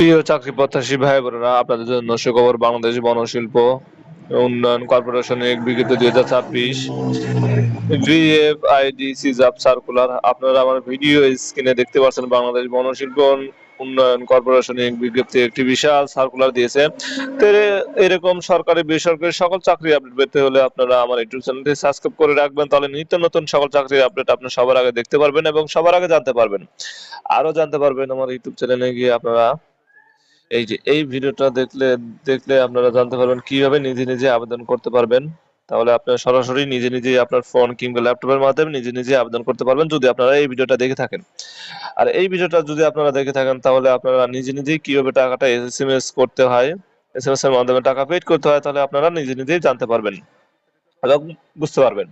প্রিয় চাকরি প্রত্যাশী ভাই বোনেরা, আপনাদের জন্য সুখবর। বাংলাদেশ বনশিল্প উন্নয়ন কর্পোরেশনের এক বিজ্ঞপ্তি 2026 ভিএফআইডিসি জব সার্কুলার আপনারা আমার ভিডিও স্ক্রিনে দেখতে পাচ্ছেন। বাংলাদেশ বনশিল্প উন্নয়ন কর্পোরেশনের এক বিজ্ঞপ্তি একটি বিশাল সার্কুলার দিয়েছে। তো এরকম সরকারি বেসরকারি সকল চাকরি আপডেট পেতে হলে আপনারা আমার ইউটিউব চ্যানেলটি সাবস্ক্রাইব করে রাখবেন, তাহলে নিত্য নতুন সকল চাকরির আপডেট আপনি সবার আগে দেখতে পারবেন এবং সবার আগে জানতে পারবেন। আরো জানতে পারবেন আমার ইউটিউব চ্যানেলে গিয়ে। আপনারা এই ভিডিওটা দেখলে আপনারা জানতে পারবেন কিভাবে নিজে নিজে আবেদন করতে পারবেন। তাহলে আপনারা সরাসরি নিজে নিজে আপনার ফোন কিংবা ল্যাপটপের মাধ্যমে নিজে নিজে আবেদন করতে পারবেন, যদি আপনারা এই ভিডিওটা দেখে থাকেন। আর এই ভিডিওটা যদি আপনারা দেখে থাকেন, তাহলে আপনারা নিজে নিজেই কিভাবে টাকাটা এসএমএস করতে হয়, এসএমএস এর মাধ্যমে টাকা পেড করতে হয়, তাহলে আপনারা নিজে নিজেই জানতে পারবেন এবং বুঝতে পারবেন।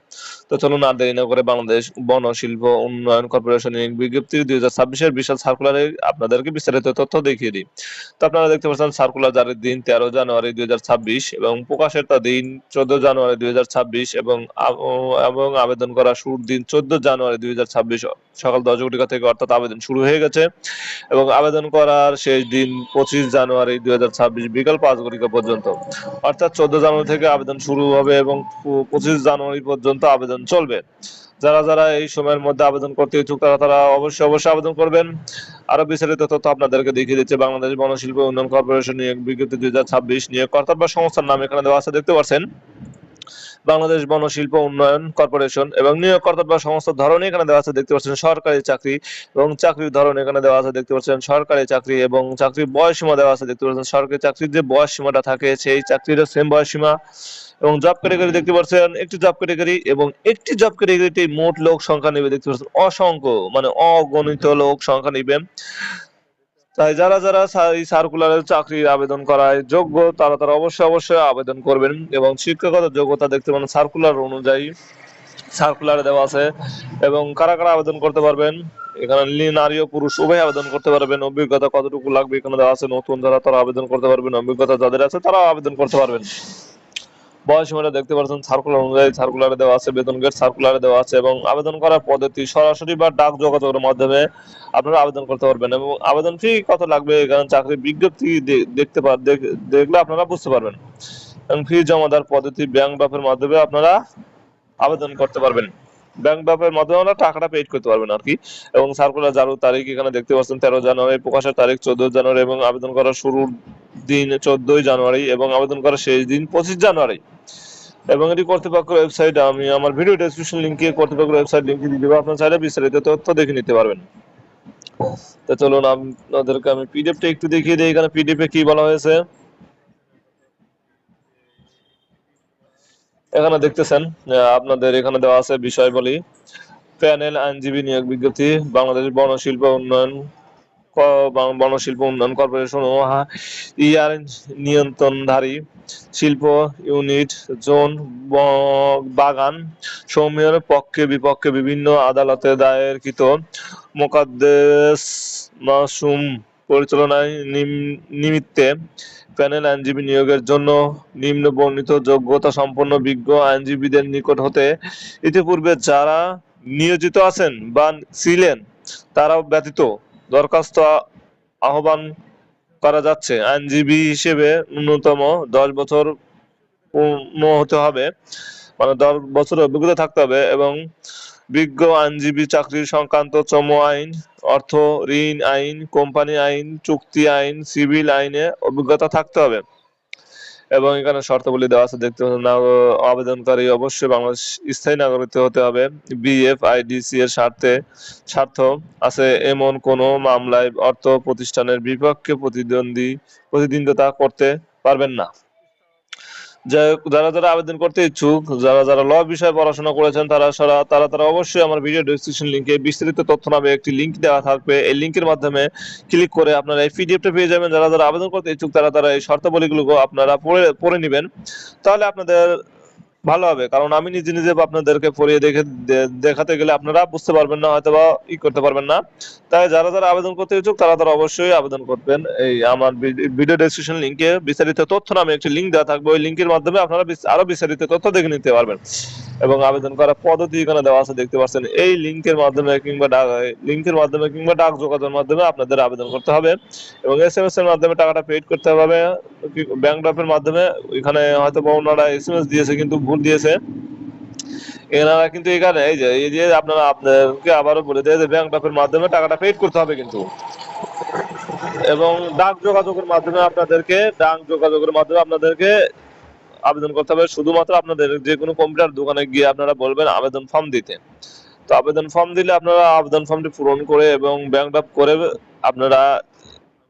তো চলুন আর দেরি না করে বাংলাদেশ বন শিল্প উন্নয়ন কর্পোরেশনের বিজ্ঞপ্তি 2026-এর বিশাল সার্কুলারে আপনাদেরকে বিস্তারিত তথ্য দেখিয়ে দিই। তো আপনারা দেখতে পাচ্ছেন সার্কুলার জারির দিন 13 জানুয়ারি 2026 এবং প্রকাশের দিন 14 জানুয়ারি 2026 এবং আবেদন করা শুরুর দিন 14 জানুয়ারি 2026 সকাল 10 ঘটিকা থেকে, অর্থাৎ আবেদন শুরু হয়ে গেছে। এবং আবেদন করার শেষ দিন 25 জানুয়ারি 2026 বিকাল 5 ঘটিকা পর্যন্ত, অর্থাৎ 14 জানুয়ারি থেকে আবেদন শুরু হবে এবং 25 জানুয়ারি পর্যন্ত আবেদন চলবে। যারা যারা এই সময়ের মধ্যে আবেদন করতে ইচ্ছুক তারা অবশ্যই আবেদন করবেন। আরো বিস্তারিত তথ্য আপনাদেরকে দেখিয়ে দিচ্ছে বাংলাদেশ বনশিল্প উন্নয়ন কর্পোরেশন নিয়োগ বিজ্ঞপ্তি 2026 নিয়োগকর্তা বা সংস্থার নাম এখানে দেওয়া আছে, দেখতে পাচ্ছেন বাংলাদেশ বনশিল্প উন্নয়ন কর্পোরেশন। এবং নিয়োগকর্তা বা সংস্থার ধরন এখানে দেওয়া আছে, দেখতে পাচ্ছেন সরকারি চাকরি। এবং চাকরির ধরন এখানে দেওয়া আছে, দেখতে পাচ্ছেন সরকারি চাকরি। এবং চাকরির বয়স সীমা দেওয়া আছে, দেখতে পাচ্ছেন সরকারি চাকরির যে বয়স সীমাটা থাকে সেই চাকরির সেম বয়স সীমা। এবং জব ক্যাটাগরি দেখতে পাচ্ছেন একটি জব ক্যাটাগরি, এবং একটি জব ক্যাটাগরিতে মোট লোক সংখ্যা নেবে, দেখতে পাচ্ছেন অসংখ্য, মানে অগণিত লোক সংখ্যা নেবে। তাই যারা যারা এই সার্কুলারের চাকরির আবেদন করায় যোগ্য তারা অবশ্যই আবেদন করবেন। এবং শিক্ষাগত যোগ্যতা দেখতে পাবেন সার্কুলার অনুযায়ী সার্কুলারে দেওয়া আছে। এবং কারা কারা আবেদন করতে পারবেন, এখানে নারী ও পুরুষ উভয় আবেদন করতে পারবেন। অভিজ্ঞতা কতটুকু লাগবে এখানে দেওয়া আছে, নতুন যারা তারা আবেদন করতে পারবেন, অভিজ্ঞতা যাদের আছে তারাও আবেদন করতে পারবেন। বয়স সীমাটা দেখতে পাচ্ছেন সার্কুলার অনুযায়ী সার্কুলারে দেওয়া আছে, বেতন গ্রেড সার্কুলারে দেওয়া আছে। এবং আবেদন করার পদ্ধতি সরাসরি বা ডাক যোগাযোগের মাধ্যমে আপনারা আবেদন করতে পারবেন। এবং আবেদন ফি কত লাগবে, এখানে চাকরির বিজ্ঞপ্তি দেখলে আপনারা বুঝতে পারবেন। এবং ফি জমা দেওয়ার পদ্ধতি ব্যাংক ড্রাফটের মাধ্যমে আপনারা আবেদন করতে পারবেন। ব্যাংক ড্রাফটের মাধ্যমে আমরা টাকাটা পেড করতে পারবেন আর কি। এবং সার্কুলার জারির তারিখ এখানে দেখতে পাচ্ছেন 13 জানুয়ারি, প্রকাশের তারিখ 14 জানুয়ারি, এবং আবেদন করার শুরুর দিন 14 জানুয়ারি, এবং আবেদন করার শেষ দিন 25 জানুয়ারি। এবং এটি কর্তৃপক্ষের ওয়েবসাইট, আমি আমার ভিডিও ডেসক্রিপশন লিংকে কর্তৃপক্ষের ওয়েবসাইট লিংক দিয়ে দেবো, আপনারা চাইলে বিস্তারিত তথ্য দেখে নিতে পারবেন। তো চলুন আপনাদেরকে আমি পিডিএফটা একটু দেখিয়ে দিই। এখানে পিডিএফ এ কি বলা হয়েছে এখানে দেখতেছেন। আপনাদের এখানে দেওয়া আছে বিষয়বলী। প্যানেল আইনজীবী নিয়োগ বিজ্ঞপ্তি বাংলাদেশ বনশিল্প উন্নয়ন কর্পোরেশন ও ইয়ার নিয়ন্ত্রণধারী শিল্প ইউনিট জোন বাগান সমূহের পক্ষে বিপক্ষে বিভিন্ন আদালতে দায়েরকৃত মোকদ্দমা পরিচালনায় নিমিত্তে প্যানেল আইনজীবী নিয়োগের জন্য নিম্ন বর্ণিত যোগ্যতা সম্পন্ন বিজ্ঞ আইনজীবীদের নিকট হতে ইতিপূর্বে যারা নিয়োজিত আছেন বা ছিলেন তারাও ব্যতীত দরখাস্ত আহ্বান করা যাচ্ছে। আইনজীবী হিসেবে ন্যূনতম 10 বছর পূর্ণ হতে হবে, মানে 10 বছর অভিজ্ঞতা থাকতে হবে। এবং বিজ্ঞ আইনজীবী চাকরির সংক্রান্ত শ্রম আইন, অর্থ ঋণ আইন, কোম্পানি আইন, চুক্তি আইন, সিভিল আইনে অভিজ্ঞতা থাকতে হবে। এবং এখানে শর্তাবলী দেওয়া আছে, দেখতে পাচ্ছেন আবেদনকারী অবশ্যই বাংলাদেশ স্থায়ী নাগরিক হতে হবে। বিএফআইডিসি এর স্বার্থ আছে এমন কোন মামলায় অর্থ প্রতিষ্ঠানের বিপক্ষে প্রতিদ্বন্দ্বিতা করতে পারবেন না। যারা যারা আবেদন করতে ইচ্ছুক, যারা ল বিষয়ে পড়াশোনা করেছেন তারা অবশ্যই আমার ভিডিও ডেসক্রিপশন লিংকে বিস্তারিত তথ্য নামে একটি লিংক দেওয়া থাকবে। এই লিংকের মাধ্যমে ক্লিক করে আপনারা এই পিডিএফটা পেয়ে যাবেন। যারা যারা আবেদন করতে ইচ্ছুক তারা এই শর্তাবলীগুলো আপনারা পড়ে নেবেন, তাহলে আপনাদের ভালো হবে, কারণ আমি নিজে নিজে আপনাদেরকে পড়িয়ে দেখাতে গেলে আপনারা বুঝতে পারবেন না, হয়তো বা করতে পারবেন না। তাই যারা যারা আবেদন করতে ইচ্ছুক তারা তারা অবশ্যই আবেদন করবেন। এই আমার ভিডিও ডেসক্রিপশন লিংকে বিস্তারিত তথ্য নামে একটি লিংক দেওয়া থাকবে, ওই লিংকের মাধ্যমে আপনারা আরো বিস্তারিত তথ্য দেখে নিতে পারবেন। এবং আবেদন করার পদ্ধতি এখানে দেওয়া আছে, দেখতে পাচ্ছেন। এই লিংকের মাধ্যমে কিংবা ডাক যোগাযোগের মাধ্যমে আপনাদের আবেদন করতে হবে, এবং এসএমএস এর মাধ্যমে টাকাটা পেড করতে হবে। ব্যাংক ড্রাফটের মাধ্যমে এখানে হয়তো বা ওনারা এসএমএস দিয়েছে কিন্তু ভুল দিয়েছে। এনারা কিন্তু এখানে এই যে আপনাদেরকে আবারও বলে দেয় যে ব্যাংক ড্রাফটের মাধ্যমে টাকাটা পেড করতে হবে কিন্তু। এবং ডাক যোগাযোগের মাধ্যমে আপনাদেরকে আবেদন করতে হবে। শুধুমাত্র আপনাদের যে কোনো কম্পিউটার দোকানে গিয়ে আপনারা বলবেন আবেদন ফর্ম দিতে। তো আবেদন ফর্ম দিলে আপনারা আবেদন ফর্মটি পূরণ করে এবং ব্যাংক ড্রাফট করে আপনারা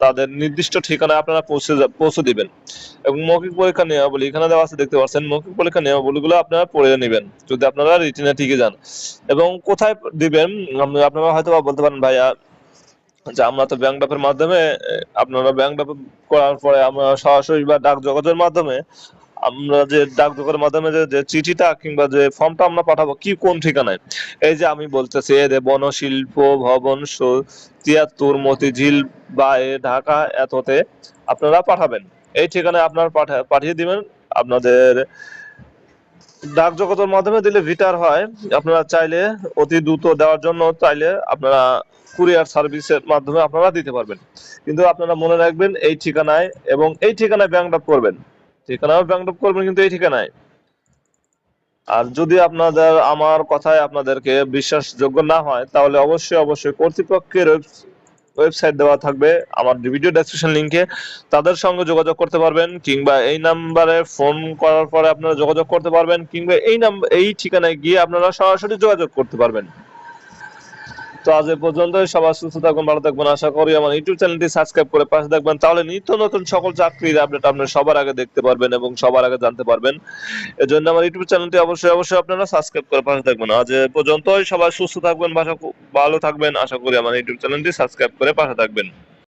তাদের নির্দিষ্ট ঠিকানায় আপনারা পৌঁছে দিবেন। এবং মৌখিক পরীক্ষা নিয়মাবলী এখানে দেওয়া আছে, দেখতে পাচ্ছেন। মৌখিক পরীক্ষা নিয়মাবলীগুলো আপনারা পড়ে নেবেন যদি আপনারা রিটেনে টিকে যান। এবং কোথায় দিবেন আপনারা হয়তো বলতে পারেন, ভাইয়া যে আমরা তো ব্যাংক ড্রাফটের মাধ্যমে, আপনারা ব্যাংক ড্রাফট করার পরে আমরা সরাসরি বা ডাক যোগাযোগের মাধ্যমে, আমরা যে ডাক যোগাযোগের মাধ্যমে যে চিঠিটা কিংবা যে ফর্মটা আমরা পাঠাবো কোন ঠিকানায়, এই যে আমি বলতেছি বনশিল্প ভবন ৭৩ মতিঝিল বাই ঢাকা এততে আপনারা পাঠাবেন। এই ঠিকানায় আপনারা পাঠিয়ে দিবেন। আপনাদের ডাক যোগাযোগের মাধ্যমে দিলে ভিটার হয়। আপনারা চাইলে অতি দ্রুত দেওয়ার জন্য চাইলে আপনারা কুরিয়ার সার্ভিসের মাধ্যমে আপনারা দিতে পারবেন। কিন্তু আপনারা মনে রাখবেন এই ঠিকানায়, এবং এই ঠিকানায় ব্যাংক ড্রাফট করবেন, কিন্তু এই ঠিকানায়। আর যদি আপনাদের আমার কথায় আপনাদেরকে বিশ্বাসযোগ্য না হয়, তাহলে অবশ্যই কর্তৃপক্ষের ওয়েবসাইট দেওয়া থাকবে আমার ভিডিও ডেসক্রিপশন লিংকে, তাদের সঙ্গে যোগাযোগ করতে পারবেন, কিংবা এই নাম্বারে ফোন করার পরে আপনারা যোগাযোগ করতে পারবেন, কিংবা এই ঠিকানায় গিয়ে আপনারা সরাসরি যোগাযোগ করতে পারবেন। তো আজ এ পর্যন্তই। সবাই সুস্থ থাকবেন, ভালো থাকবেন। আশা করি আমার ইউটিউব চ্যানেলটি সাবস্ক্রাইব করে পাশে থাকবেন, তাহলে নিত্য নতুন সকল চাকরির আপডেট আপনারা সবার আগে দেখতে পারবেন এবং সবার আগে জানতে পারবেন। এজন্য আমার ইউটিউব চ্যানেলটি অবশ্যই আপনারা সাবস্ক্রাইব করে পাশে থাকবেন। আজ এ পর্যন্তই। সবাই সুস্থ থাকবেন, ভালো থাকবেন। আশা করি আমার ইউটিউব চ্যানেলটি সাবস্ক্রাইব করে পাশে থাকবেন।